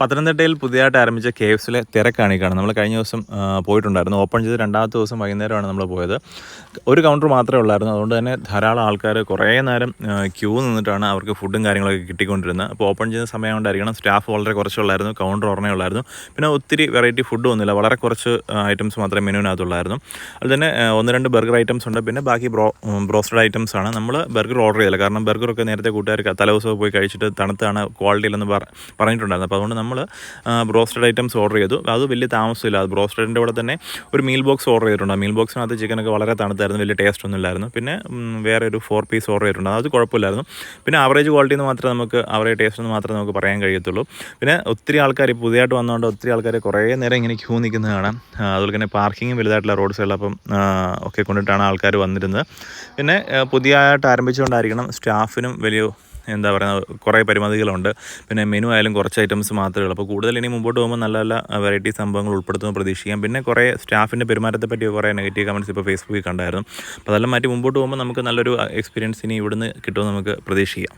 പത്തനംതിട്ടയിൽ പുതിയതായിട്ട് ആരംഭിച്ച KFCയിലെ തിരക്കാണ് ഈ കാണുന്നത്. നമ്മൾ കഴിഞ്ഞ ദിവസം പോയിട്ടുണ്ടായിരുന്നു. ഓപ്പൺ ചെയ്ത് രണ്ടാമത്തെ ദിവസം വൈകുന്നേരമാണ് നമ്മൾ പോയത്. ഒരു കൗണ്ടർ മാത്രമേ ഉള്ളായിരുന്നു. അതുകൊണ്ട് തന്നെ ധാരാളം ആൾക്കാർ കുറേ നേരം ക്യൂ നിന്നിട്ടാണ് അവർക്ക് ഫുഡും കാര്യങ്ങളൊക്കെ കിട്ടിക്കൊണ്ടിരുന്നത്. അപ്പോൾ ഓപ്പൺ ചെയ്യുന്ന സമയം കൊണ്ടായിരിക്കണം സ്റ്റാഫ് വളരെ കുറച്ചുള്ളായിരുന്നു, കൗണ്ടർ ഓർമ്മ ഉള്ളായിരുന്നു. പിന്നെ ഒത്തിരി വെറൈറ്റി ഫുഡ് ഒന്നുമില്ല, വളരെ കുറച്ച് ഐറ്റംസ് മാത്രമേ മെനുവിനകത്തുള്ളായിരുന്നു. അതുതന്നെ 1-2 ബർഗർ ഐറ്റംസ് ഉണ്ട്, പിന്നെ ബാക്കി ബ്രോസ്റ്റഡ് ഐറ്റംസ് ആണ്. നമ്മൾ ബർഗർ ഓർഡർ ചെയ്തില്ല, കാരണം ബർഗറൊക്കെ നേരത്തെ കൂട്ടുകാർക്ക് തലേദിവസം പോയി കഴിച്ചിട്ട് തണുത്താണ്, ക്വാളിറ്റി ഇല്ലെന്ന് പറഞ്ഞിട്ടുണ്ടായിരുന്നു. അപ്പോൾ അതുകൊണ്ട് നമ്മൾ ബ്രോസ്റ്റഡ് ഐറ്റംസ് ഓർഡർ ചെയ്തു. അത് വലിയ താമസമില്ല. അത് ബ്രോസ്റ്റഡിൻ്റെ കൂടെ തന്നെ ഒരു മീൽ ബോക്സ് ഓർഡർ ചെയ്തിട്ടുണ്ട്. മീൽ ബോക്സിനകത്ത് ചിക്കനൊക്കെ വളരെ തണുത്തായിരുന്നു, വലിയ ടേസ്റ്റ് ഒന്നും ഇല്ലായിരുന്നു. പിന്നെ വേറെ ഒരു 4 പീസ് ഓർഡർ ചെയ്തിട്ടുണ്ട്, അത് കുഴപ്പമില്ലായിരുന്നു. പിന്നെ ആവറേജ് ക്വാളിറ്റി എന്ന് മാത്രമേ നമുക്ക്, ആവറേജ് ടേസ്റ്റ് എന്ന് മാത്രമേ നമുക്ക് പറയാൻ കഴിയത്തുള്ളൂ. പിന്നെ ഒത്തിരി ആൾക്കാർ പുതിയതായിട്ട് വന്നതുകൊണ്ട് ഒത്തിരി ആൾക്കാർ കുറേ നേരം ഇങ്ങനെ ക്യൂ നിൽക്കുന്നത് കാണാം. അതുപോലെ തന്നെ പാർക്കിങ്ങും വലുതായിട്ടുള്ള റോഡ് സൈഡിലപ്പം ഒക്കെ കൊണ്ടിട്ടാണ് ആൾക്കാർ വന്നിരുന്നത്. പിന്നെ പുതിയതായിട്ട് ആരംഭിച്ചുകൊണ്ടായിരിക്കണം സ്റ്റാഫിനും വലിയ എന്താ പറയുക കുറേ പരിമിതികളുണ്ട്. പിന്നെ മെനു ആയാലും കുറച്ച് ഐറ്റംസ് മാത്രമേ ഉള്ളൂ. അപ്പോൾ കൂടുതൽ ഇനി മുമ്പോട്ട് പോകുമ്പോൾ നല്ല നല്ല വെറൈറ്റി സംഭവങ്ങൾ ഉൾപ്പെടുത്തുമെന്ന് പ്രതീക്ഷിക്കാം. പിന്നെ കുറേ സ്റ്റാഫിൻ്റെ പെരുമാറ്റത്തെ പറ്റി കുറേ നെഗറ്റീവ് കമൻറ്റ്സ് ഇപ്പോൾ ഫേസ്ബുക്കിൽ കണ്ടായിരുന്നു. അപ്പോൾ അതെല്ലാം മാറ്റി മുമ്പോട്ട് പോകുമ്പോൾ നമുക്ക് നല്ലൊരു എക്സ്പീരിയൻസ് ഇനി ഇവിടുന്ന് കിട്ടുമെന്ന് നമുക്ക് പ്രതീക്ഷിക്കാം.